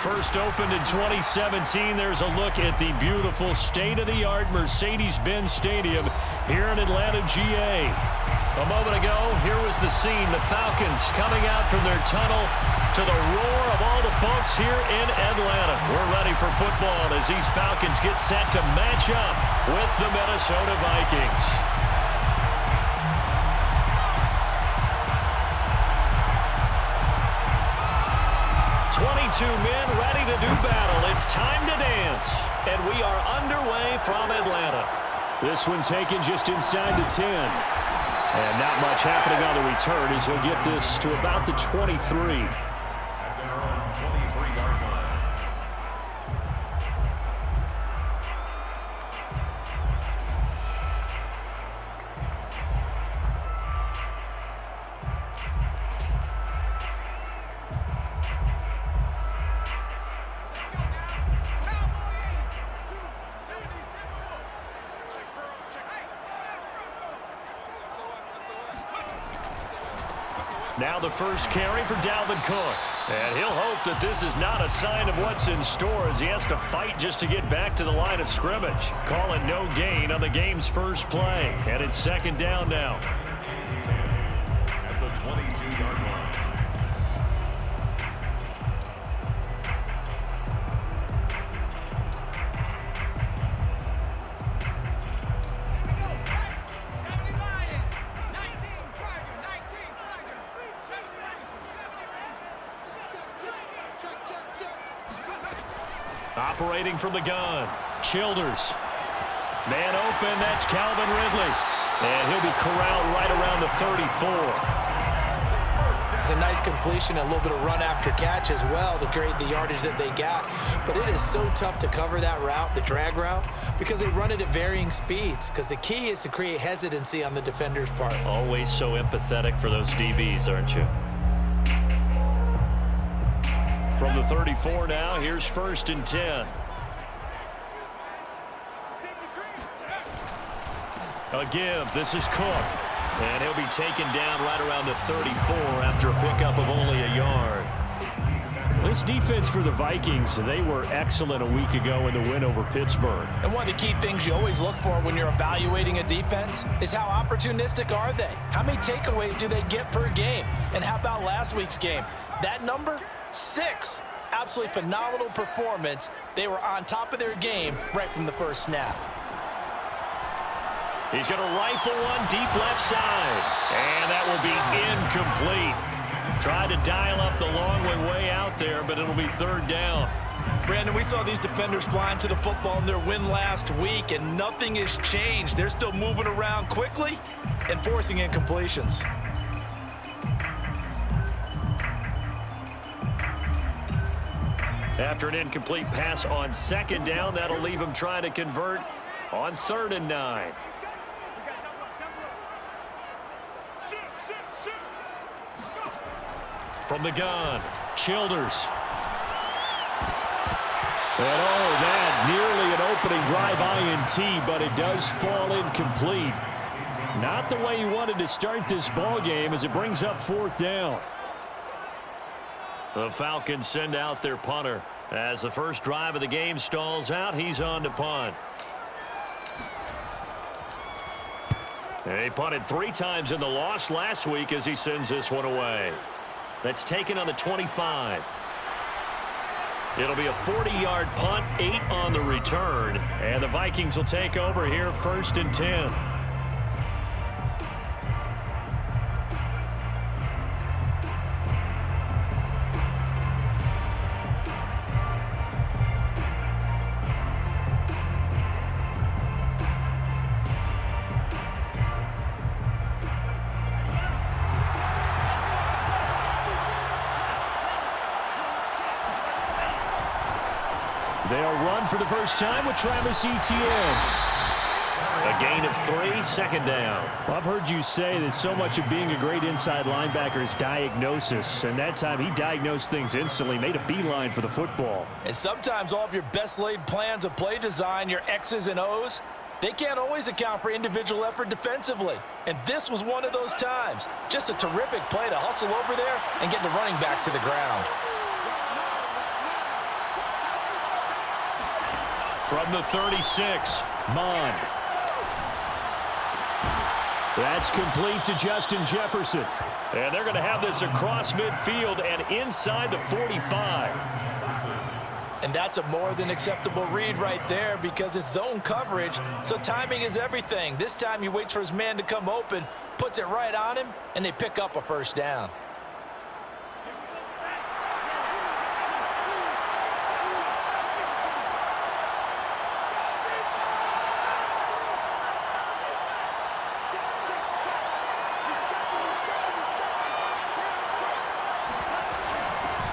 First opened in 2017. There's a look at the beautiful state-of-the-art Mercedes-Benz Stadium here in Atlanta, GA. A moment ago, here was the scene. The Falcons coming out from their tunnel to the roar of all the folks here in Atlanta. We're ready for football as these Falcons get set to match up with the Minnesota Vikings. Two men ready to do battle. It's time to dance. And we are underway from Atlanta. This one taken just inside the 10. And not much happening on the return as he'll get this to about the 23. Now the first carry for Dalvin Cook. And he'll hope that this is not a sign of what's in store as he has to fight just to get back to the line of scrimmage. Call it no gain on the game's first play. And it's second down now. At the 22-yard line. Operating from the gun, Childers. Man open, that's Calvin Ridley. And he'll be corralled right around the 34. It's a nice completion, a little bit of run after catch as well to create the yardage that they got. But it is so tough to cover that route, the drag route, because they run it at varying speeds. Because the key is to create hesitancy on the defender's part. Always so empathetic for those DBs, aren't you? From the 34 now, here's first and 10. A give, this is Cook. And he'll be taken down right around the 34 after a pickup of only a yard. This defense for the Vikings, they were excellent a week ago in the win over Pittsburgh. And one of the key things you always look for when you're evaluating a defense is how opportunistic are they? How many takeaways do they get per game? And how about last week's game? That number? 6. Absolutely phenomenal performance. They were on top of their game right from the first snap. He's going to rifle one deep left side. And that will be incomplete. Tried to dial up the long way out there, but it'll be third down. Brandon, we saw these defenders flying to the football in their win last week, and nothing has changed. They're still moving around quickly and forcing incompletions. After an incomplete pass on second down, that'll leave him trying to convert on 3rd and 9. From the gun, Childers. And that nearly an opening drive INT, but it does fall incomplete. Not the way he wanted to start this ball game as it brings up 4th down. The Falcons send out their punter. As the first drive of the game stalls out, he's on to punt. He punted 3 times in the loss last week as he sends this one away. That's taken on the 25. It'll be a 40-yard punt, 8 on the return. And the Vikings will take over here 1st and 10. They'll run for the first time with Travis Etienne. A gain of 3, second down. Well, I've heard you say that so much of being a great inside linebacker is diagnosis. And that time he diagnosed things instantly, made a beeline for the football. And sometimes all of your best laid plans of play design, your X's and O's, they can't always account for individual effort defensively. And this was one of those times. Just a terrific play to hustle over there and get the running back to the ground. From the 36, Mon. That's complete to Justin Jefferson. And they're going to have this across midfield and inside the 45. And that's a more than acceptable read right there because it's zone coverage, so timing is everything. This time he waits for his man to come open, puts it right on him, and they pick up a first down.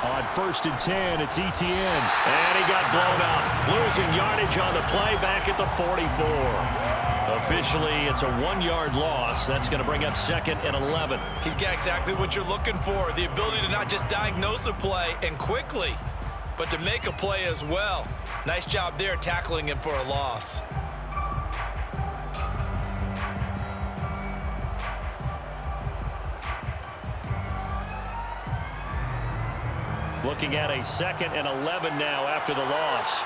On 1st and 10, it's ETN. And he got blown up. Losing yardage on the play back at the 44. Officially, it's a 1-yard loss. That's going to bring up 2nd and 11. He's got exactly what you're looking for, the ability to not just diagnose a play and quickly, but to make a play as well. Nice job there tackling him for a loss. Looking at a 2nd and 11 now after the loss.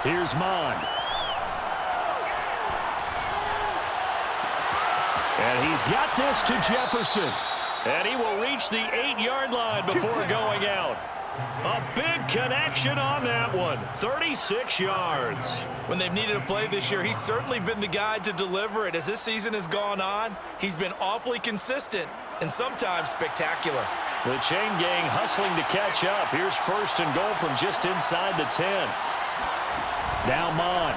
Here's Mon. And he's got this to Jefferson. And he will reach the 8-yard line before going out. A big connection on that one. 36 yards. When they've needed a play this year, he's certainly been the guy to deliver it. As this season has gone on, he's been awfully consistent and sometimes spectacular. The chain gang hustling to catch up. Here's 1st and goal from just inside the 10. Now Mon.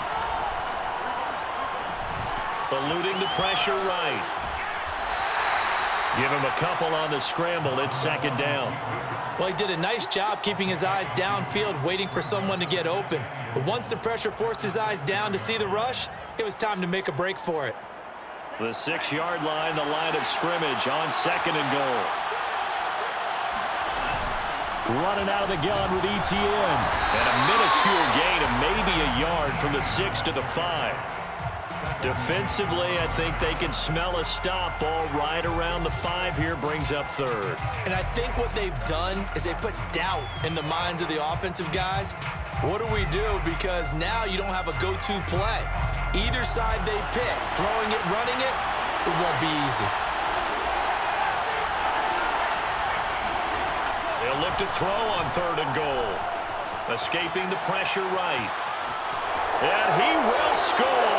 Eluding the pressure right. Give him a couple on the scramble. It's 2nd down. Well, he did a nice job keeping his eyes downfield, waiting for someone to get open. But once the pressure forced his eyes down to see the rush, it was time to make a break for it. The 6-yard line, the line of scrimmage on 2nd and goal. Running out of the gun with ETN. And a minuscule gain of maybe a yard from the 6 to the 5. Defensively, I think they can smell a stop ball right around the 5 here, brings up 3rd. And I think what they've done is they put doubt in the minds of the offensive guys. What do we do? Because now you don't have a go-to play. Either side they pick, throwing it, running it, it won't be easy. They'll look to throw on 3rd and goal. Escaping the pressure right. And he will score.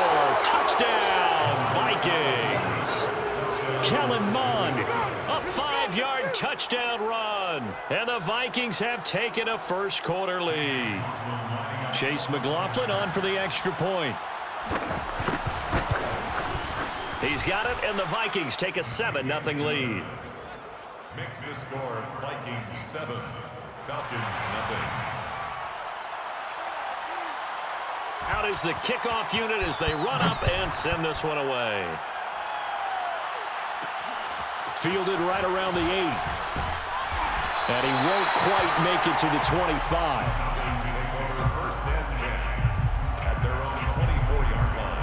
Touchdown, Vikings. Kellen Mond, a 5-yard touchdown run. And the Vikings have taken a first-quarter lead. Chase McLaughlin on for the extra point. He's got it, and the Vikings take a 7-0 lead. Makes the score Vikings 7, Falcons 0. Out is the kickoff unit as they run up and send this one away. Fielded right around the 8. And he won't quite make it to the 25. Falcons take over 1st and 10 at their own 24-yard line.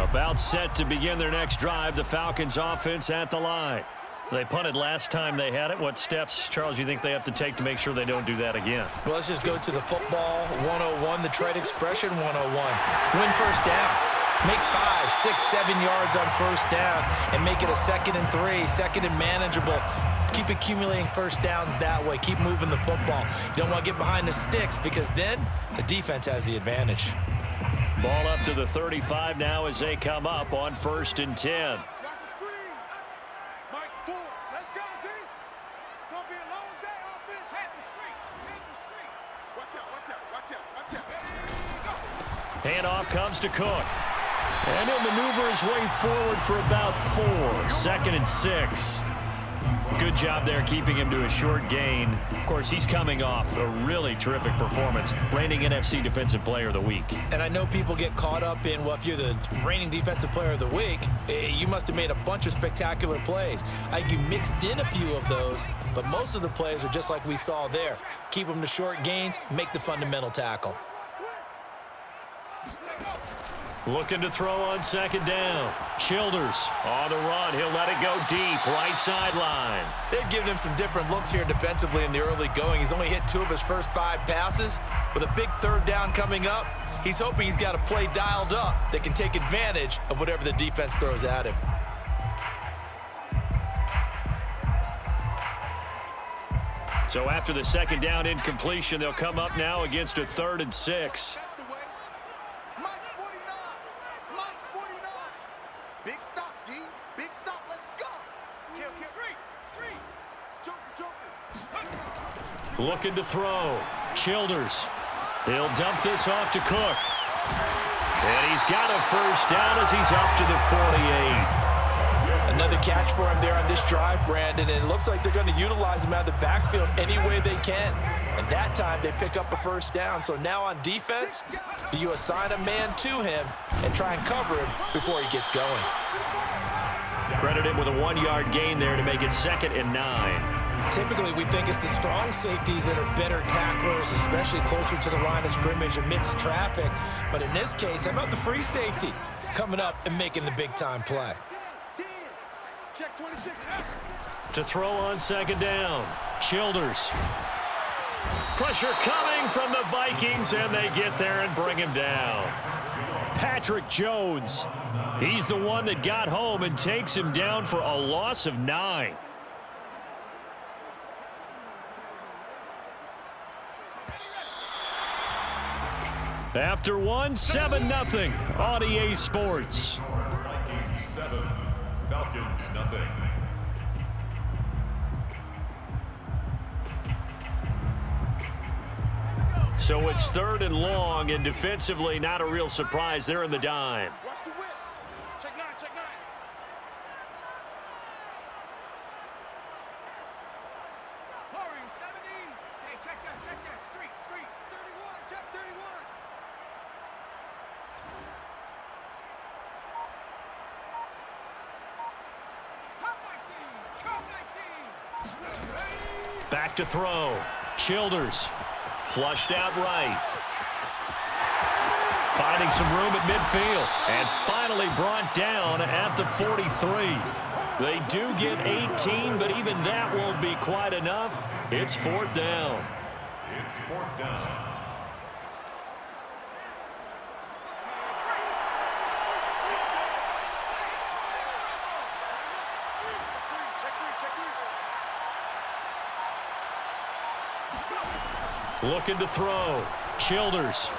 About set to begin their next drive, the Falcons offense at the line. They punted last time they had it. What steps, Charles, you think they have to take to make sure they don't do that again? Well, let's just go to the football 101, the trade expression 101. Win first down. Make 5, 6, 7 yards on first down and make it a 2nd and 3, 2nd and manageable. Keep accumulating first downs that way. Keep moving the football. You don't want to get behind the sticks because then the defense has the advantage. Ball up to the 35 now as they come up on 1st and 10. Handoff comes to Cook. And he'll maneuver his way forward for about 4. 2nd and 6. Good job there keeping him to a short gain. Of course, he's coming off a really terrific performance, reigning NFC Defensive Player of the Week. And I know people get caught up in, well, if you're the reigning Defensive Player of the Week, you must have made a bunch of spectacular plays. I think you mixed in a few of those, but most of the plays are just like we saw there. Keep them to short gains, make the fundamental tackle. Looking to throw on second down. Childers on the run. He'll let it go deep, right sideline. They've given him some different looks here defensively in the early going. He's only hit 2 of his first 5 passes. With a big third down coming up, he's hoping he's got a play dialed up that can take advantage of whatever the defense throws at him. So after the second down incompletion, they'll come up now against a 3rd and 6. Big stop, D. Big stop. Let's go. Kill. Joker. Looking to throw. Childers. He'll dump this off to Cook. And he's got a first down as he's up to the 48. Another catch for him there on this drive, Brandon, and it looks like they're going to utilize him out of the backfield any way they can. And that time, they pick up a first down. So now on defense, do you assign a man to him and try and cover him before he gets going? Credit him with a 1-yard gain there to make it 2nd and 9. Typically, we think it's the strong safeties that are better tacklers, especially closer to the line of scrimmage amidst traffic. But in this case, how about the free safety coming up and making the big-time play? Check 26. To throw on second down. Childers. Pressure coming from the Vikings, and they get there and bring him down. Patrick Jones. He's the one that got home and takes him down for a loss of 9. After 7-0 on EA Sports. Vikings 7, Falcons nothing. So it's 3rd and long, and defensively not a real surprise. They're in the dime. Watch the whip. Check 9. Hurry, 70. Hey, check that. Street. 31. Check 31. Come 19. Back to throw. Childers. Flushed out right. Finding some room at midfield. And finally brought down at the 43. They do get 18, but even that won't be quite enough. It's 4th down. It's 4th down. Looking to throw. Childers.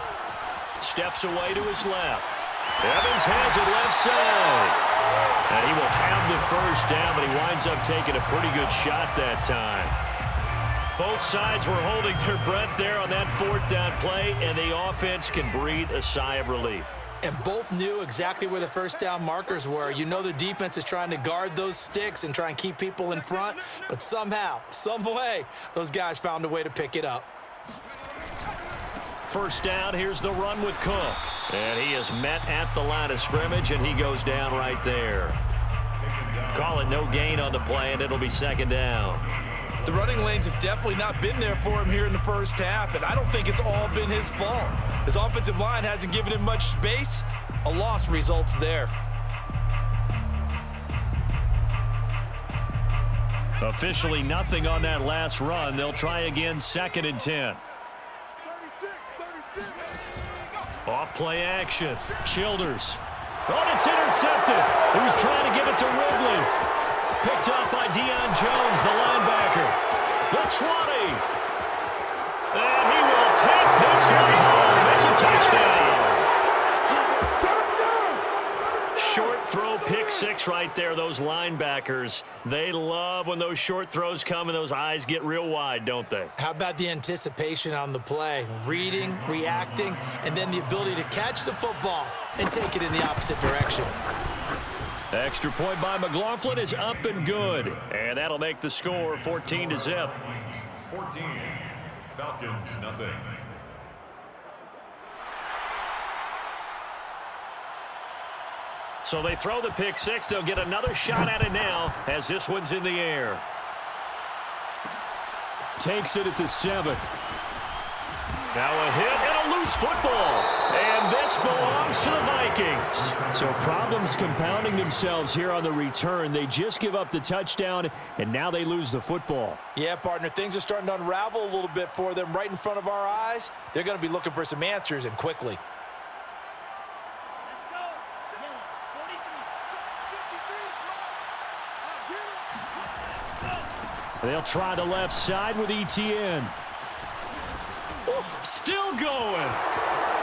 Steps away to his left. Evans has it left side. And he will have the first down, but he winds up taking a pretty good shot that time. Both sides were holding their breath there on that 4th down play, and the offense can breathe a sigh of relief. And both knew exactly where the first down markers were. You know the defense is trying to guard those sticks and try and keep people in front, but somehow, some way, those guys found a way to pick it up. First down, here's the run with Cook. And he is met at the line of scrimmage, and he goes down right there. Call it no gain on the play, and it'll be 2nd down. The running lanes have definitely not been there for him here in the first half, and I don't think it's all been his fault. His offensive line hasn't given him much space. A loss results there. Officially nothing on that last run. They'll try again, 2nd and 10. 36. Off play action. Childers. Oh, it's intercepted. He was trying to give it to Ridley. Picked up by Deion Jones, the linebacker. The 20. And he will take this one home. It's a touchdown. Short throw, pick 6 right there. Those linebackers, they love when those short throws come and those eyes get real wide, don't they? How about the anticipation on the play? Reading, reacting, and then the ability to catch the football and take it in the opposite direction. Extra point by McLaughlin is up and good. And that'll make the score 14-0. 14. Falcons, nothing. So they throw the pick six. They'll get another shot at it now as this one's in the air. Takes it at the 7. Now a hit and a loose football. And this belongs to the Vikings. So problems compounding themselves here on the return. They just give up the touchdown, and now they lose the football. Yeah, partner, things are starting to unravel a little bit for them right in front of our eyes. They're going to be looking for some answers, and quickly. They'll try the left side with ETN. Still going.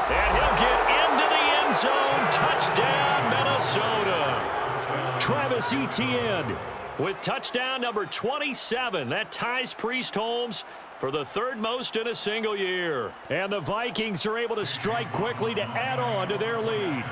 And he'll get into the end zone. Touchdown, Minnesota. Travis Etienne with touchdown number 27. That ties Priest Holmes for the third most in a single year. And the Vikings are able to strike quickly to add on to their lead.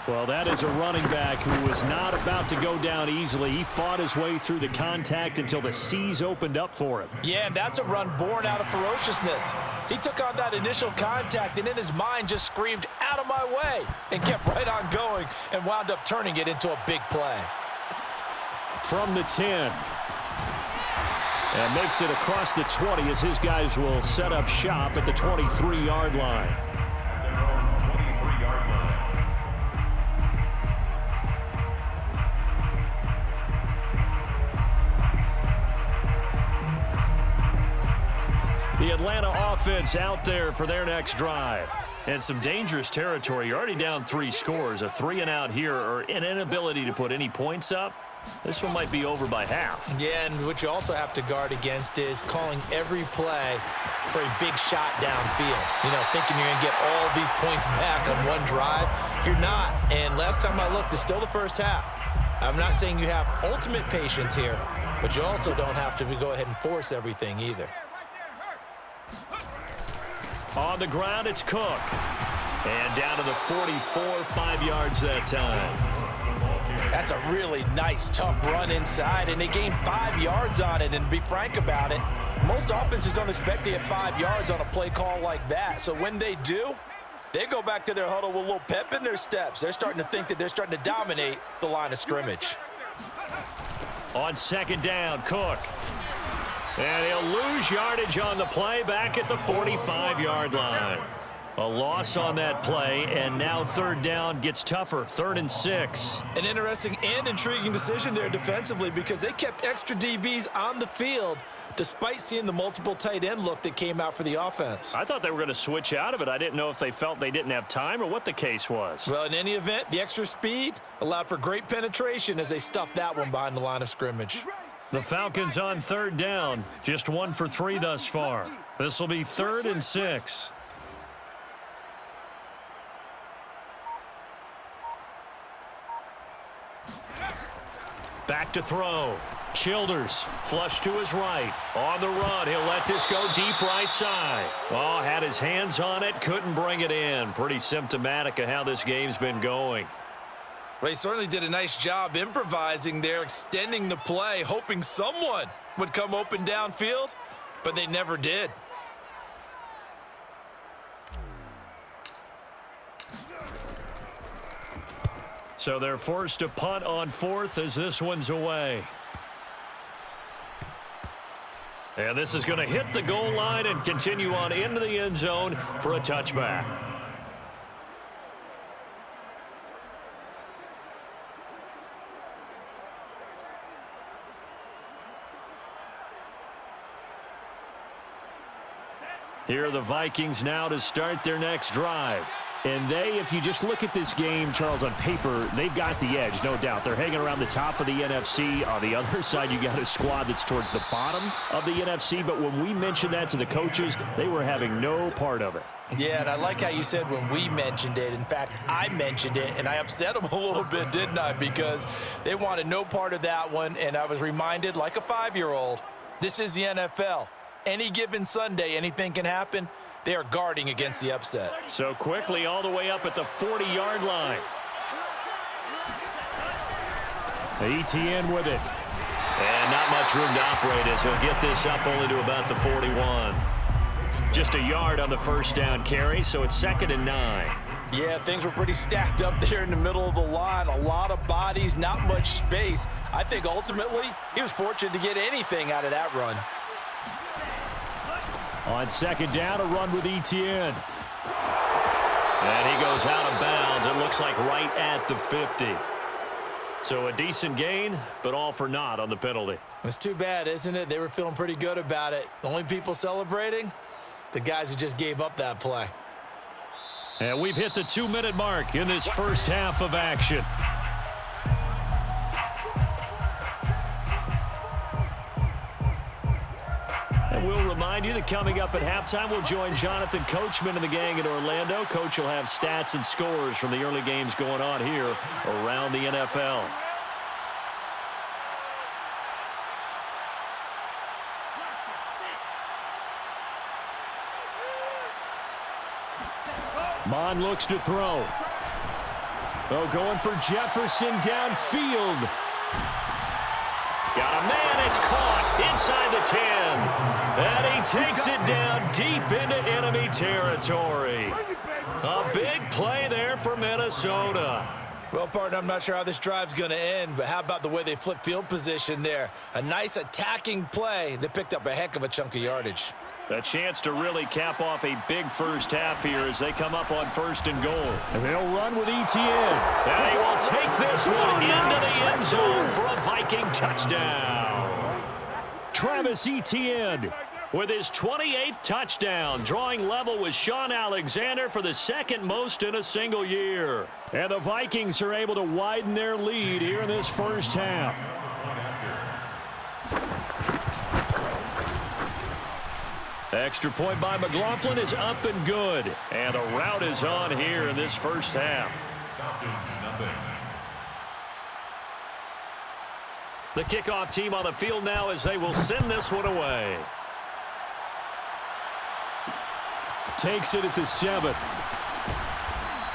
Well, that is a running back who was not about to go down easily. He fought his way through the contact until the seas opened up for him. Yeah, and that's a run born out of ferociousness. He took on that initial contact and in his mind just screamed, "Out of my way," and kept right on going and wound up turning it into a big play. From the 10. And makes it across the 20 as his guys will set up shop at the 23-yard line. At their own 23-yard line. The Atlanta offense out there for their next drive. And some dangerous territory. You're already down 3 scores. A 3-and-out here or an inability to put any points up. This one might be over by half. Yeah, and what you also have to guard against is calling every play for a big shot downfield. You know, thinking you're going to get all these points back on one drive. You're not. And last time I looked, it's still the first half. I'm not saying you have ultimate patience here, but you also don't have to go ahead and force everything either. On the ground, it's Cook. And down to the 44, 5 yards that time. That's a really nice, tough run inside, and they gained 5 yards on it. And to be frank about it, most offenses don't expect to get 5 yards on a play call like that. So when they do, they go back to their huddle with a little pep in their steps. They're starting to think that they're starting to dominate the line of scrimmage. On second down, Cook. And he'll lose yardage on the play back at the 45-yard line. A loss on that play, and now third down gets tougher. 3rd and 6. An interesting and intriguing decision there defensively because they kept extra DBs on the field despite seeing the multiple tight end look that came out for the offense. I thought they were going to switch out of it. I didn't know if they felt they didn't have time or what the case was. Well, in any event, the extra speed allowed for great penetration as they stuffed that one behind the line of scrimmage. The Falcons on third down, just 1 for 3 thus far. This will be 3rd and 6. Back to throw. Childers, flush to his right. On the run, he'll let this go deep right side. Oh, had his hands on it, couldn't bring it in. Pretty symptomatic of how this game's been going. Well, he certainly did a nice job improvising there, extending the play, hoping someone would come open downfield, but they never did. So they're forced to punt on 4th as this one's away. And this is going to hit the goal line and continue on into the end zone for a touchback. Here are the Vikings now to start their next drive. And they, if you just look at this game, Charles, on paper, they've got the edge, no doubt. They're hanging around the top of the NFC. On the other side, you got a squad that's towards the bottom of the NFC. But when we mentioned that to the coaches, they were having no part of it. Yeah, and I like how you said when we mentioned it. In fact, I mentioned it, and I upset them a little bit, didn't I? Because they wanted no part of that one, and I was reminded, like a 5-year-old, this is the NFL. Any given Sunday, anything can happen. They are guarding against the upset. So quickly all the way up at the 40-yard line. ETN with it. And not much room to operate as he'll get this up only to about the 41. Just a yard on the first down carry, so it's 2nd and 9. Yeah, things were pretty stacked up there in the middle of the line. A lot of bodies, not much space. I think ultimately he was fortunate to get anything out of that run. On 2nd down, a run with ETN. And he goes out of bounds. It looks like right at the 50. So a decent gain, but all for naught on the penalty. It's too bad, isn't it? They were feeling pretty good about it. The only people celebrating, the guys who just gave up that play. And we've hit the 2-minute mark in this first half of action. And we'll remind you that coming up at halftime, we'll join Jonathan Coachman and the gang in Orlando. Coach will have stats and scores from the early games going on here around the NFL. Mon looks to throw. Oh, going for Jefferson downfield. Got a man, it's caught inside the 10. And he takes it down deep into enemy territory. A big play there for Minnesota. Well, partner, I'm not sure how this drive's going to end, but how about the way they flip field position there? A nice attacking play that picked up a heck of a chunk of yardage. A chance to really cap off a big first half here as they come up on 1st and goal. And they'll run with ETN. And he will take this one into the end zone for a Viking touchdown. Travis Etienne with his 28th touchdown, drawing level with Sean Alexander for the 2nd most in a single year. And the Vikings are able to widen their lead here in this first half. Extra point by McLaughlin is up and good. And a rout is on here in this first half. The kickoff team on the field now as they will send this one away. Takes it at the 7.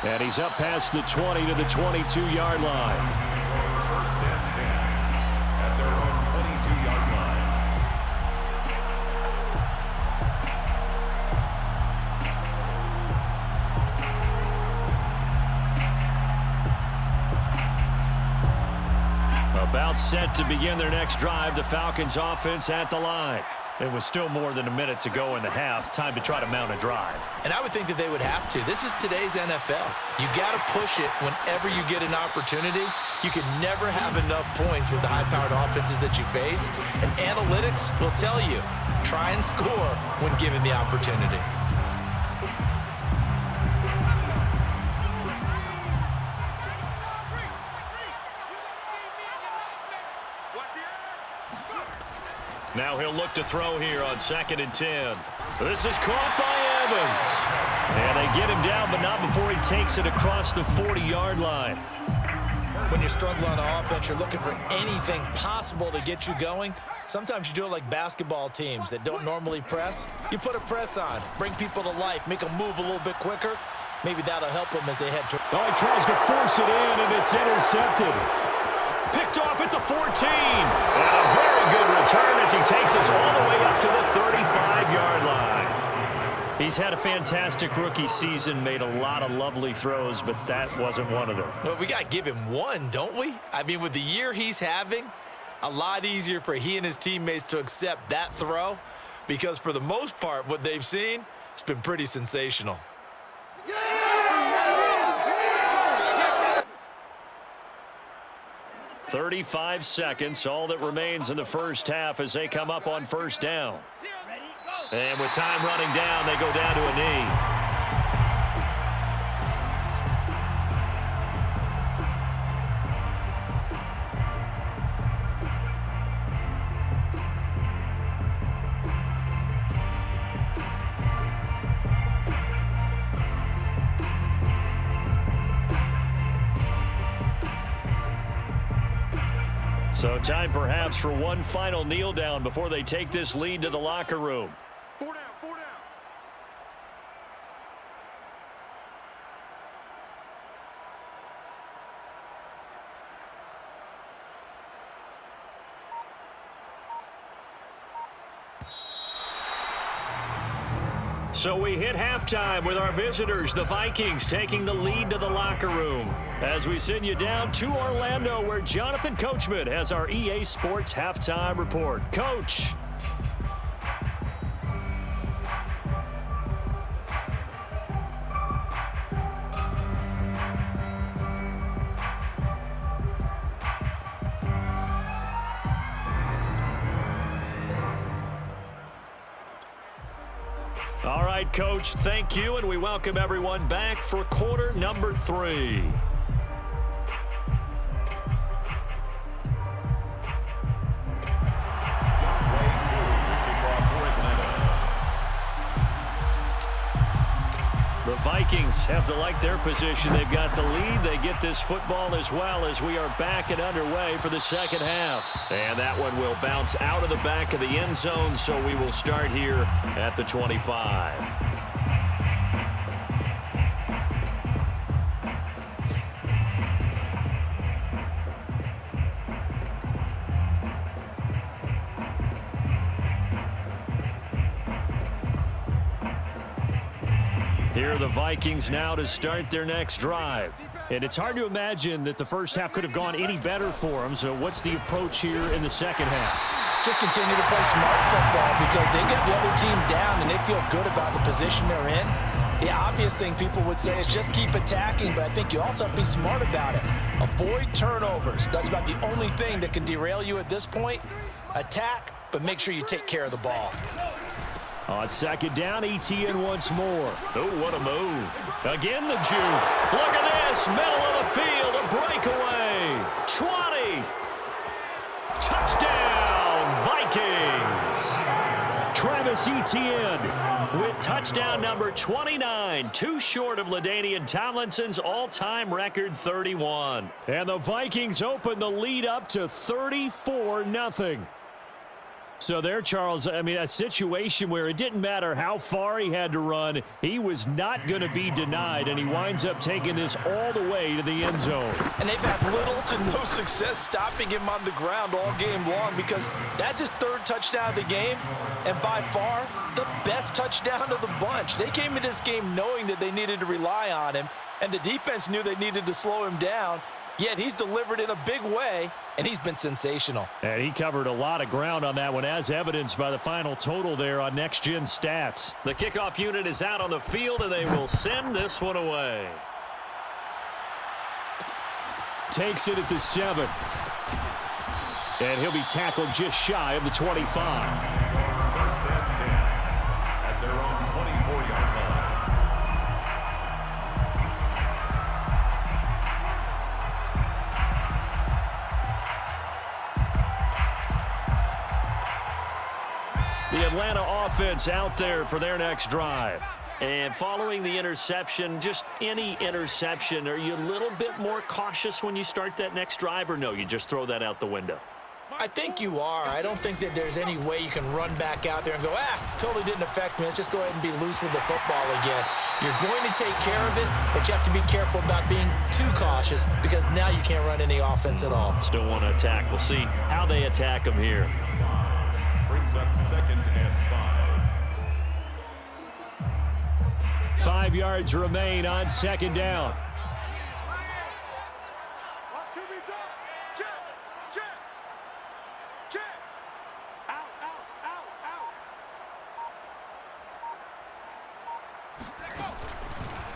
And he's up past the 20 to the 22-yard line. 1st and 10 at their own 22-yard line. About set to begin their next drive, the Falcons offense at the line. It was still more than a minute to go in the half. Time to try to mount a drive. And I would think that they would have to. This is today's NFL. You got to push it whenever you get an opportunity. You can never have enough points with the high-powered offenses that you face. And analytics will tell you, try and score when given the opportunity. Now he'll look to throw here on 2nd and 10. This is caught by Evans. And they get him down, but not before he takes it across the 40-yard line. When you're struggling on offense, you're looking for anything possible to get you going. Sometimes you do it like basketball teams that don't normally press. You put a press on, bring people to life, make them move a little bit quicker. Maybe that'll help them as they head to... Oh, he tries to force it in, and it's intercepted. Picked off at the 14. And a very good return as he takes us all the way up to the 35-yard line. He's had a fantastic rookie season, made a lot of lovely throws, but that wasn't one of them. Well, we got to give him one, don't we? I mean, with the year he's having, a lot easier for he and his teammates to accept that throw because for the most part, what they've seen, it's been pretty sensational. 35 seconds, all that remains in the first half as they come up on 1st down. And with time running down, they go down to a knee. So time perhaps for one final kneel down before they take this lead to the locker room. 4 down, 4 down. So we hit halftime with our visitors, the Vikings, taking the lead to the locker room. As we send you down to Orlando, where Jonathan Coachman has our EA Sports halftime report. Coach. All right, Coach, thank you, and we welcome everyone back for quarter number 3. The Vikings have to like their position. They've got the lead. They get this football as well as we are back and underway for the second half. And that one will bounce out of the back of the end zone, so we will start here at the 25. Here are the Vikings now to start their next drive. And it's hard to imagine that the first half could have gone any better for them. So what's the approach here in the second half? Just continue to play smart football because they get the other team down and they feel good about the position they're in. The obvious thing people would say is just keep attacking, but I think you also have to be smart about it. Avoid turnovers. That's about the only thing that can derail you at this point. Attack, but make sure you take care of the ball. On second down, ETN once more. Oh, what a move. Again, the juke. Look at this. Middle of the field, a breakaway. 20. Touchdown, Vikings. Travis Etienne with touchdown number 29. Too short of LaDainian Tomlinson's all-time record 31. And the Vikings open the lead up to 34-0. So there, Charles, I mean, a situation where it didn't matter how far he had to run, he was not going to be denied, and he winds up taking this all the way to the end zone. And they've had little to no success stopping him on the ground all game long because that's his 3rd touchdown of the game, and by far the best touchdown of the bunch. They came into this game knowing that they needed to rely on him, and the defense knew they needed to slow him down, yet he's delivered in a big way, and he's been sensational. And he covered a lot of ground on that one, as evidenced by the final total there on Next Gen Stats. The kickoff unit is out on the field, and they will send this one away. Takes it at the 7. And he'll be tackled just shy of the 25. First and 10 at their own 24-yard line. The Atlanta offense out there for their next drive. And following the interception, just any interception, are you a little bit more cautious when you start that next drive, or no, you just throw that out the window? I think you are. I don't think that there's any way you can run back out there and go, totally didn't affect me. Let's just go ahead and be loose with the football again. You're going to take care of it, but you have to be careful about being too cautious because now you can't run any offense at all. Still want to attack. We'll see how they attack them here. Brings up 2nd and 5. 5 yards remain on second down.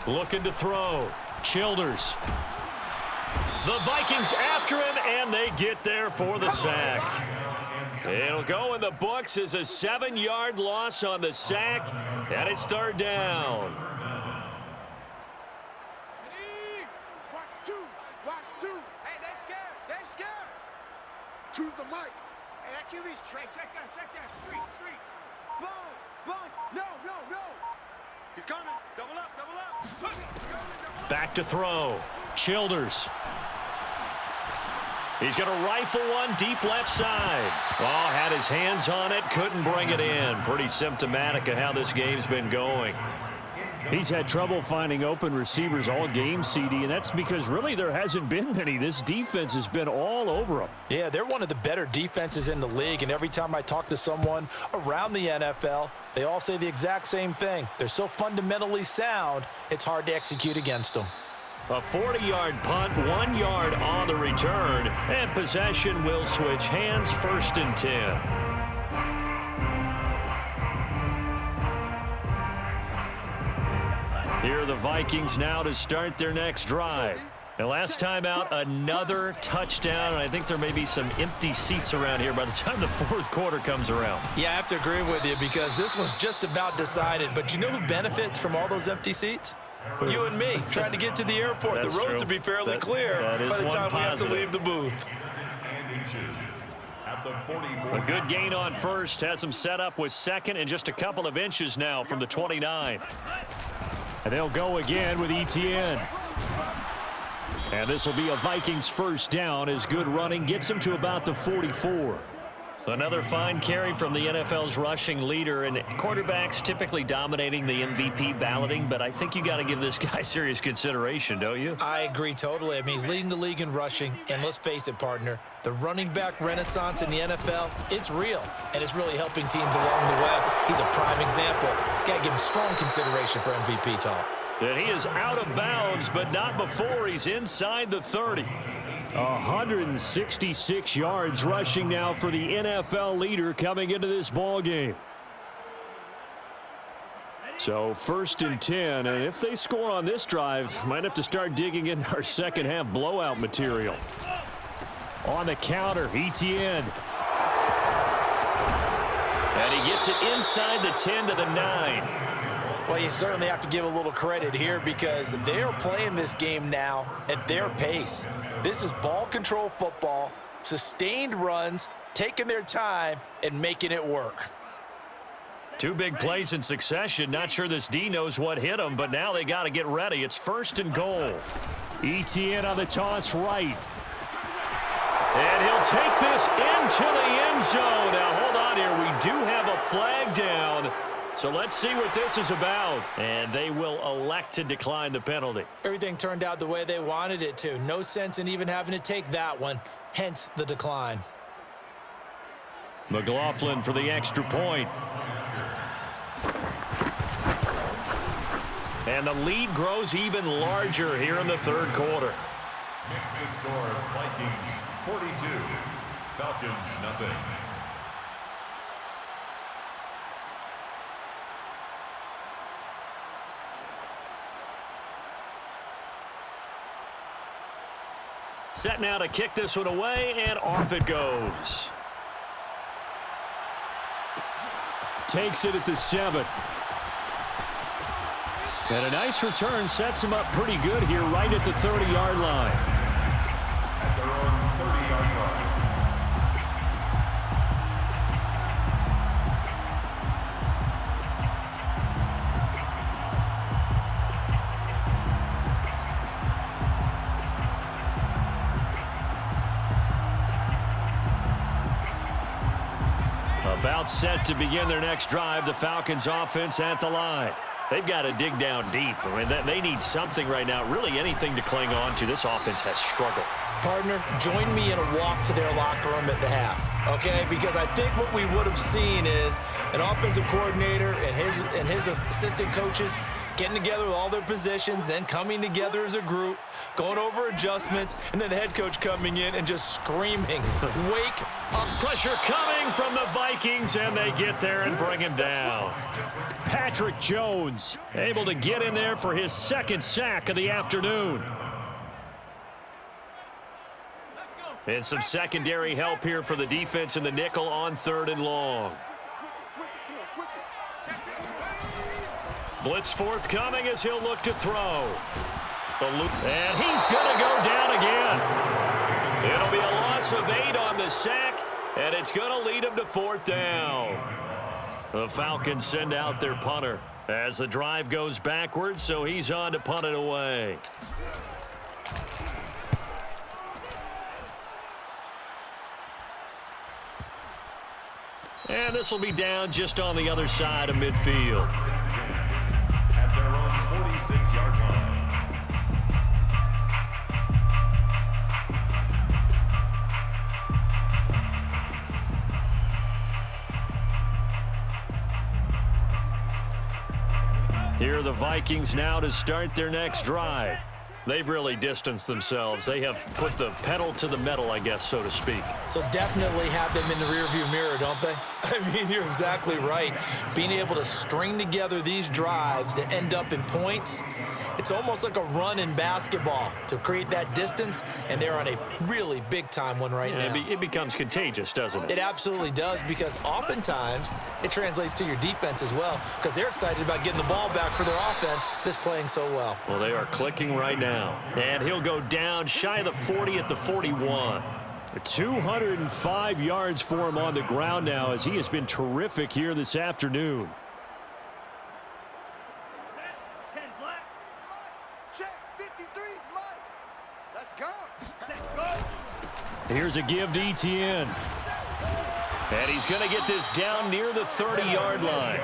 Looking to throw. Childers. The Vikings after him, and they get there for the sack. It'll go in the books as a 7-yard loss on the sack, and it's 3rd down. Watch 2. Watch 2. Hey, they're scared. They're scared. Choose the mic. Hey, that QB's straight. Check that. Street. Sponge. No. He's coming. Double up. Back to throw. Childers. He's going to rifle one deep left side. Oh, had his hands on it, couldn't bring it in. Pretty symptomatic of how this game's been going. He's had trouble finding open receivers all game, CD, and that's because really there hasn't been many. This defense has been all over him. Yeah, they're one of the better defenses in the league, and every time I talk to someone around the NFL, they all say the exact same thing. They're so fundamentally sound, it's hard to execute against them. A 40-yard punt, 1 yard on the return, and possession will switch hands, 1st and 10. Here are the Vikings now to start their next drive. And last time out, another touchdown, and I think there may be some empty seats around here by the time the 4th quarter comes around. Yeah, I have to agree with you because this one's just about decided. But you know who benefits from all those empty seats? You and me, trying to get to the airport. That's the roads true. will be fairly clear by the time we have to leave the booth. A good gain on first, has them set up with 2nd and just a couple of inches now from the 29. And they'll go again with ETN. And this will be a Vikings 1st down as good running gets them to about the 44. Another fine carry from the NFL's rushing leader, and quarterbacks typically dominating the MVP balloting, but I think you got to give this guy serious consideration, don't you? I agree totally. I mean, he's leading the league in rushing, and let's face it, partner, the running back renaissance in the NFL, it's real, and it's really helping teams along the way. He's a prime example. Got to give him strong consideration for MVP talk. And he is out of bounds, but not before he's inside the 30. 166 yards rushing now for the NFL leader coming into this ball game. So 1st and 10, and if they score on this drive, might have to start digging into our second half blowout material. On the counter, ETN. And he gets it inside the 10 to the 9. Well, you certainly have to give a little credit here because they're playing this game now at their pace. This is ball control football, sustained runs, taking their time, and making it work. 2 big plays in succession. Not sure this D knows what hit him, but now they got to get ready. It's 1st and goal. ETN on the toss right. And he'll take this into the end zone. Now, hold on here. We do have a flag down. So let's see what this is about. And they will elect to decline the penalty. Everything turned out the way they wanted it to. No sense in even having to take that one, hence the decline. McLaughlin for the extra point. And the lead grows even larger here in the 3rd quarter. Makes the score Vikings 42, Falcons nothing. Set now to kick this one away, and off it goes. Takes it at the 7. And a nice return sets him up pretty good here right at the 30-yard line. At their own 30-yard line. About set to begin their next drive, the Falcons offense at the line. They've got to dig down deep. I mean, they need something right now, really anything to cling on to. This offense has struggled. Partner, join me in a walk to their locker room at the half, okay? Because I think what we would have seen is an offensive coordinator and his assistant coaches getting together with all their positions, then coming together as a group, going over adjustments, and then the head coach coming in and just screaming, wake up. Pressure coming from the Vikings, and they get there and bring him down. Patrick Jones able to get in there for his 2nd sack of the afternoon. And some secondary help here for the defense in the nickel on 3rd and long. Blitz forthcoming as he'll look to throw. And he's going to go down again. It'll be a loss of 8 on the sack, and it's going to lead him to 4th down. The Falcons send out their punter as the drive goes backwards, so he's on to punt it away. And this will be down just on the other side of midfield. At their own 36-yard line. Here are the Vikings now to start their next drive. They've really distanced themselves. They have put the pedal to the metal, I guess, so to speak. So definitely have them in the rearview mirror, don't they? I mean, you're exactly right. Being able to string together these drives that end up in points, it's almost like a run in basketball to create that distance, and they're on a really big-time one right now. It becomes contagious, doesn't it? It absolutely does, because oftentimes it translates to your defense as well, because they're excited about getting the ball back for their offense that's playing so well. Well, they are clicking right now. And he'll go down shy of the 40 at the 41. 205 yards for him on the ground now, as he has been terrific here this afternoon. 10 black. Check. 53's Mike. Let's go. Let's go. Here's a give to ETN. And he's going to get this down near the 30-yard line.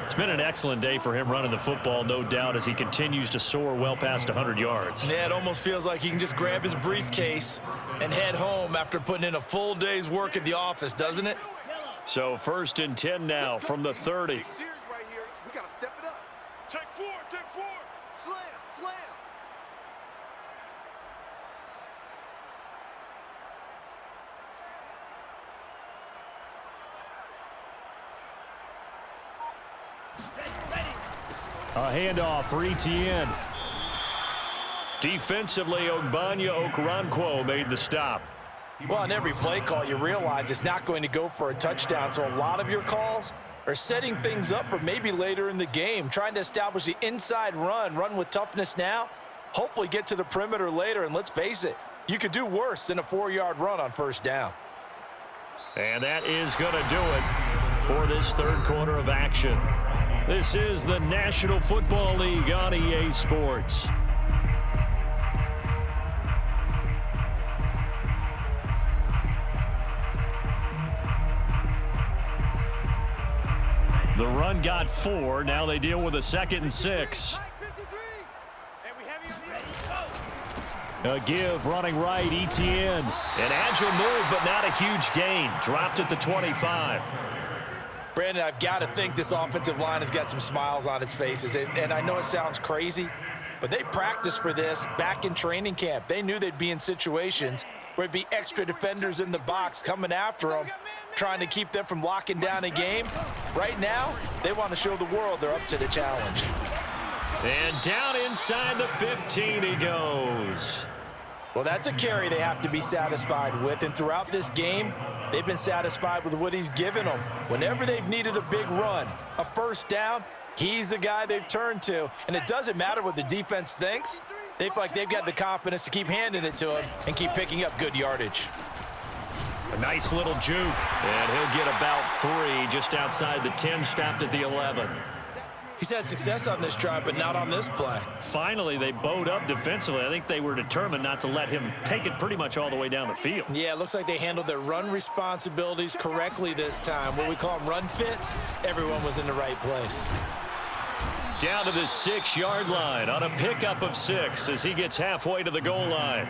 It's been an excellent day for him running the football, no doubt, as he continues to soar well past 100 yards. Yeah, it almost feels like he can just grab his briefcase and head home after putting in a full day's work at the office, doesn't it? So 1st and 10 now from the 30. Big series right here. We got to step it up. Take 4. Take 4. Slam. Slam. A handoff for ETN. Defensively, Ogbanya Okoronkwo made the stop. Well, on every play call, you realize it's not going to go for a touchdown, so a lot of your calls are setting things up for maybe later in the game, trying to establish the inside run with toughness now, hopefully get to the perimeter later, and let's face it, you could do worse than a 4-yard run on 1st down. And that is going to do it for this 3rd quarter of action. This is the National Football League on EA Sports. The run got 4. Now they deal with a 2nd and 6. A give running right, ETN. An agile move, but not a huge gain. Dropped at the 25. Brandon, I've got to think this offensive line has got some smiles on its faces. And I know it sounds crazy, but they practiced for this back in training camp. They knew they'd be in situations where it'd be extra defenders in the box coming after them, trying to keep them from locking down a game. Right now, they want to show the world they're up to the challenge. And down inside the 15 he goes. Well, that's a carry they have to be satisfied with. And throughout this game, they've been satisfied with what he's given them. Whenever they've needed a big run, a 1st down, he's the guy they've turned to. And it doesn't matter what the defense thinks. They feel like they've got the confidence to keep handing it to him and keep picking up good yardage. A nice little juke. And he'll get about 3 just outside the 10, stopped at the 11. He's had success on this drive, but not on this play. Finally, they bowed up defensively. I think they were determined not to let him take it pretty much all the way down the field. Yeah, it looks like they handled their run responsibilities correctly this time. What we call them run fits, everyone was in the right place. Down to the 6-yard line on a pickup of 6 as he gets halfway to the goal line.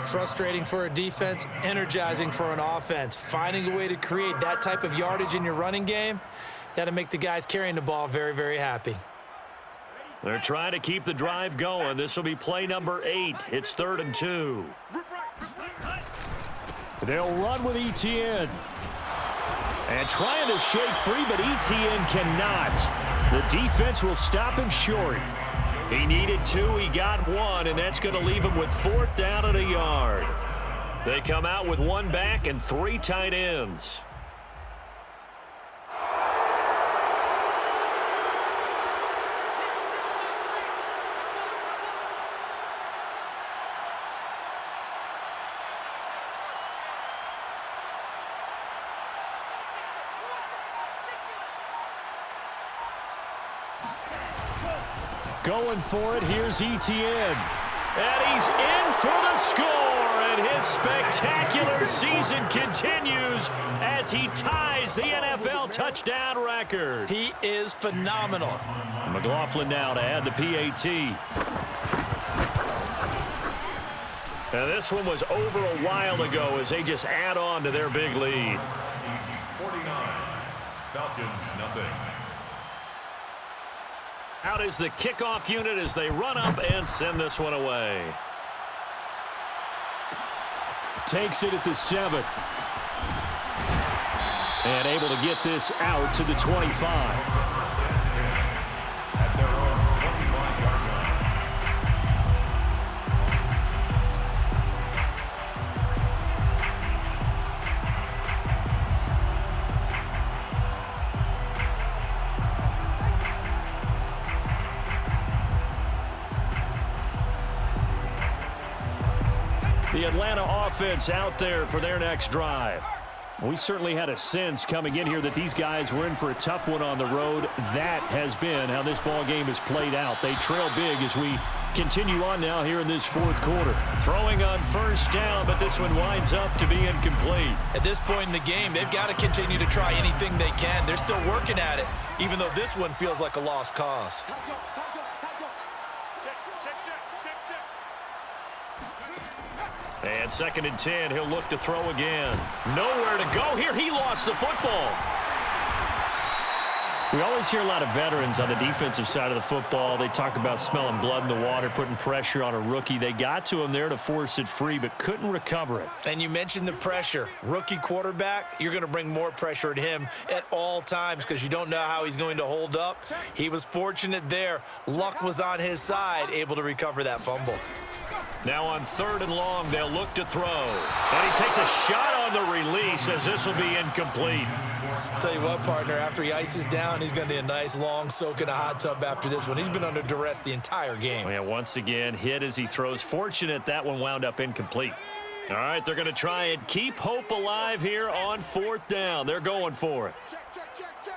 Frustrating for a defense, energizing for an offense. Finding a way to create that type of yardage in your running game, that'll make the guys carrying the ball very, very happy. They're trying to keep the drive going. This will be play number 8. It's 3rd and 2. They'll run with ETN. And trying to shake free, but ETN cannot. The defense will stop him short. He needed 2, he got 1, and that's going to leave him with 4th down and a yard. They come out with 1 back and 3 tight ends. Going for it, here's ETN. And he's in for the score, and his spectacular season continues as he ties the NFL touchdown record. He is phenomenal. McLaughlin now to add the PAT. Now this one was over a while ago as they just add on to their big lead. 49. Falcons, nothing. Out is the kickoff unit as they run up and send this one away. Takes it at the 7. And able to get this out to the 25. At their own 25-yard line. The Atlanta offense out there for their next drive. We certainly had a sense coming in here that these guys were in for a tough one on the road. That has been how this ball game has played out. They trail big as we continue on now here in this fourth quarter. Throwing on first down, but this one winds up to be incomplete. At this point in the game, they've got to continue to try anything they can. They're still working at it, even though this one feels like a lost cause. And 2nd and 10, he'll look to throw again. Nowhere to go here. He lost the football. We always hear a lot of veterans on the defensive side of the football. They talk about smelling blood in the water, putting pressure on a rookie. They got to him there to force it free, but couldn't recover it. And you mentioned the pressure. Rookie quarterback, you're going to bring more pressure at him at all times because you don't know how he's going to hold up. He was fortunate there. Luck was on his side, able to recover that fumble. Now on 3rd and long, they'll look to throw. And he takes a shot on the release as this will be incomplete. Tell you what, partner, after he ices down, he's going to be a nice long soak in a hot tub after this one. He's been under duress the entire game. Yeah, once again, hit as he throws. Fortunate that one wound up incomplete. All right, they're going to try and keep hope alive here on 4th down. They're going for it. Check, check, check, check.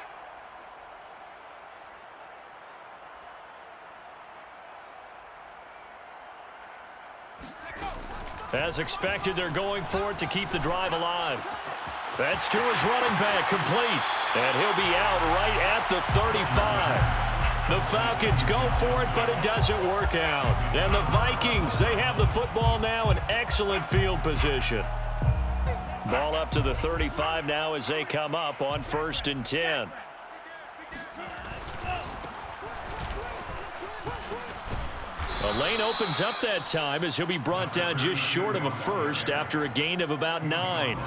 As expected, they're going for it to keep the drive alive. That's to his running back, complete. And he'll be out right at the 35. The Falcons go for it, but it doesn't work out. And the Vikings, they have the football now in excellent field position. Ball up to the 35 now as they come up on 1st and 10. A lane opens up that time as he'll be brought down just short of a first after a gain of about 9.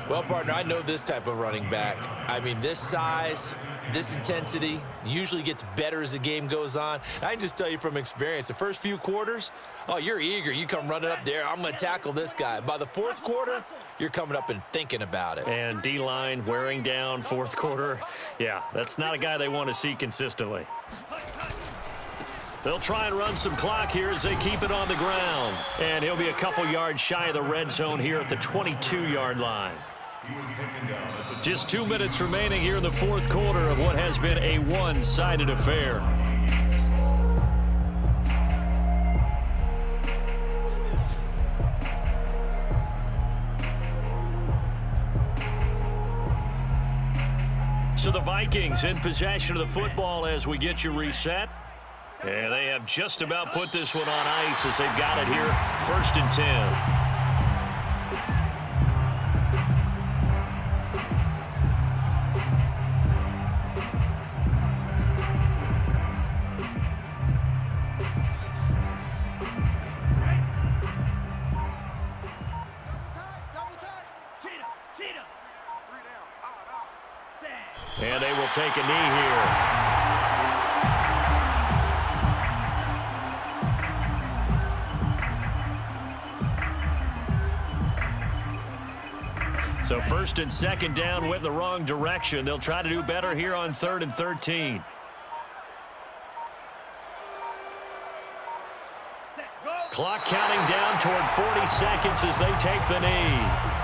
Well, partner, I know this type of running back. I mean, this size, this intensity usually gets better as the game goes on. I can just tell you from experience, the first few quarters, oh, you're eager. You come running up there, I'm going to tackle this guy. By the 4th quarter, you're coming up and thinking about it. And D-line wearing down 4th quarter. Yeah, that's not a guy they want to see consistently. They'll try and run some clock here as they keep it on the ground. And he'll be a couple yards shy of the red zone here at the 22-yard line. Just 2 minutes remaining here in the 4th quarter of what has been a one-sided affair. So the Vikings in possession of the football as we get you reset. And they have just about put this one on ice as they've got it here, 1st and 10. And they will take a knee here. So 1st and 2nd down went in the wrong direction. They'll try to do better here on 3rd and 13. Clock counting down toward 40 seconds as they take the knee.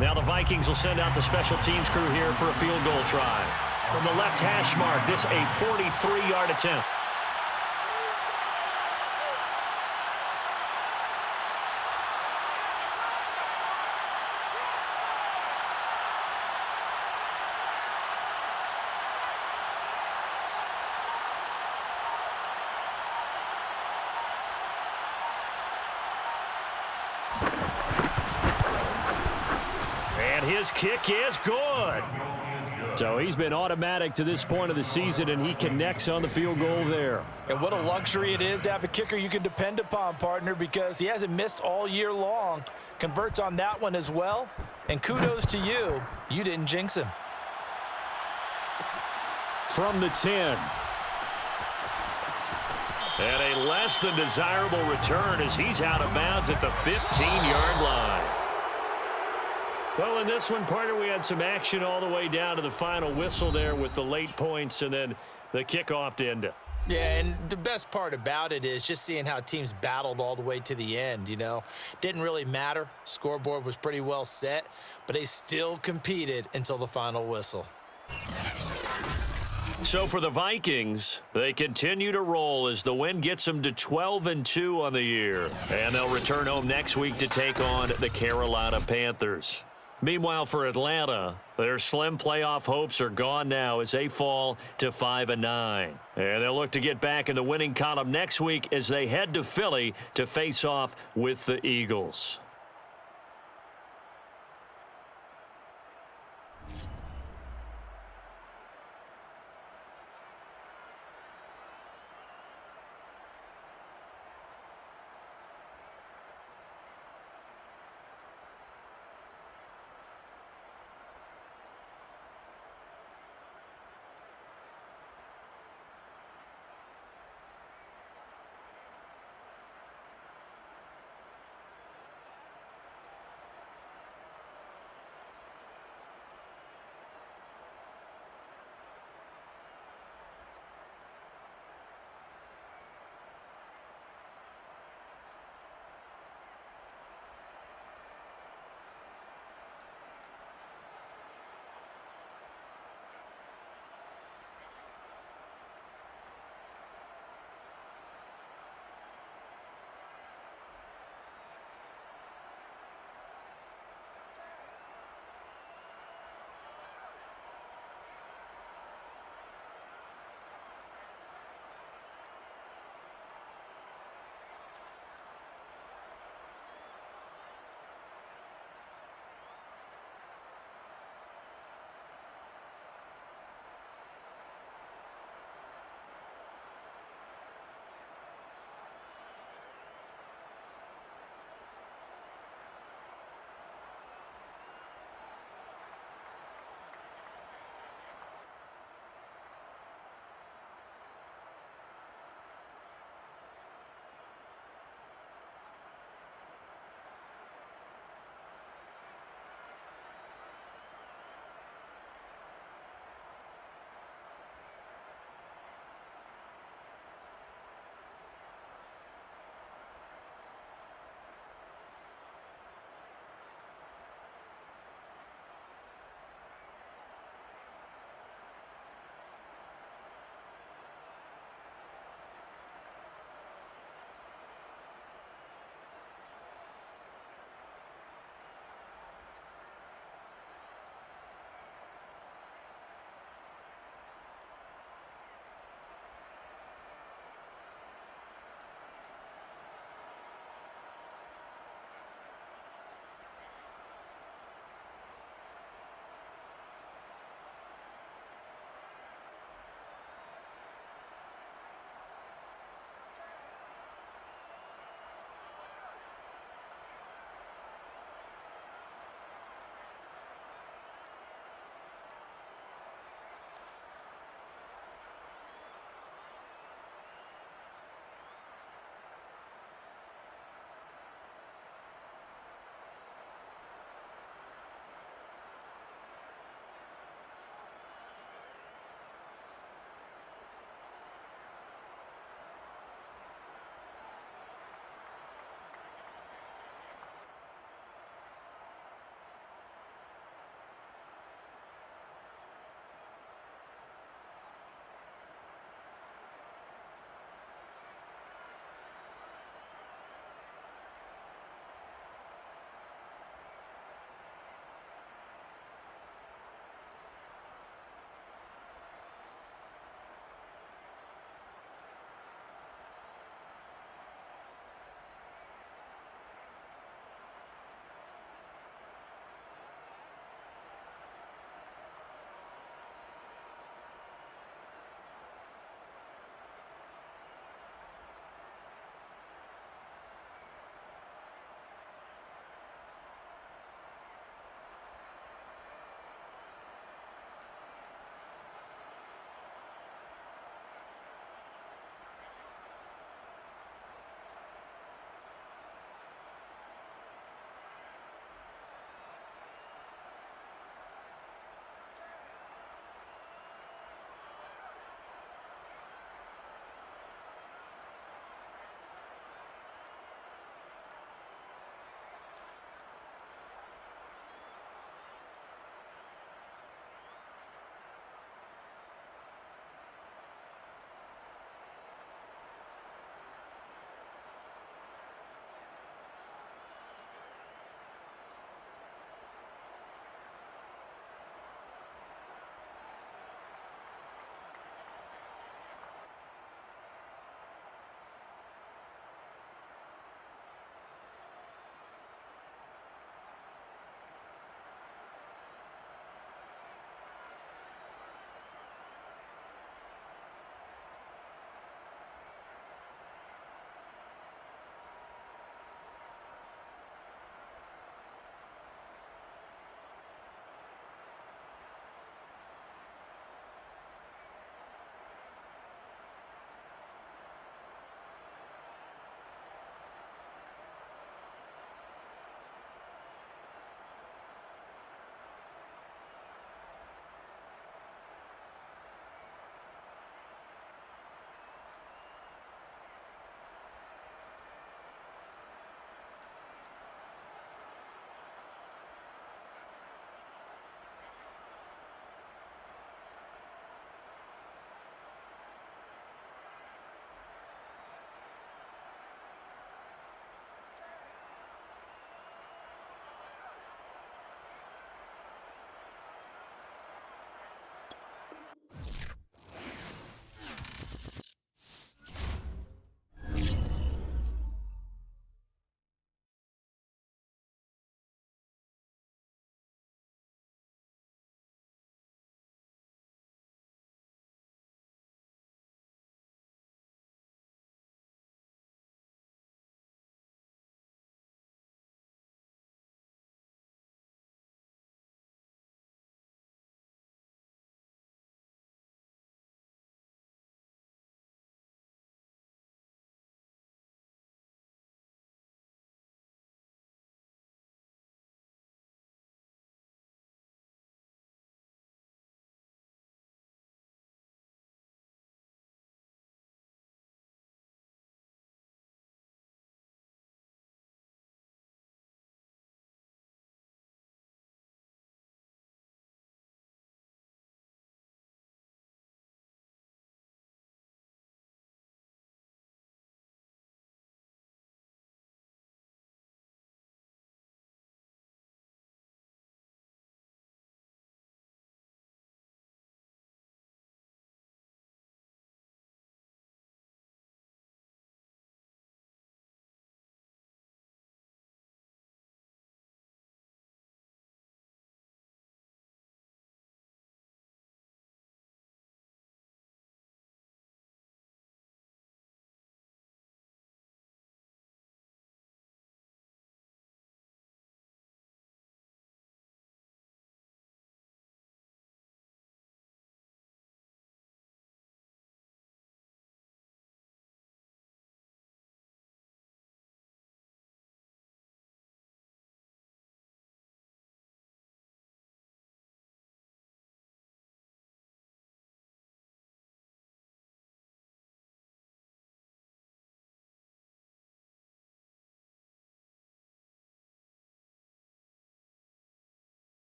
Now the Vikings will send out the special teams crew here for a field goal try. From the left hash mark, this a 43-yard attempt. And his kick is good. So he's been automatic to this point of the season, and he connects on the field goal there. And what a luxury it is to have a kicker you can depend upon, partner, because he hasn't missed all year long. Converts on that one as well. And kudos to you. You didn't jinx him. From the 10. And a less than desirable return as he's out of bounds at the 15-yard line. Well, in this one, partner, we had some action all the way down to the final whistle there with the late points and then the kickoff to end it. Yeah, and the best part about it is just seeing how teams battled all the way to the end, you know. Didn't really matter. Scoreboard was pretty well set, but they still competed until the final whistle. So for the Vikings, they continue to roll as the win gets them to 12-2 on the year. And they'll return home next week to take on the Carolina Panthers. Meanwhile, for Atlanta, their slim playoff hopes are gone now as they fall to 5-9. And they'll look to get back in the winning column next week as they head to Philly to face off with the Eagles.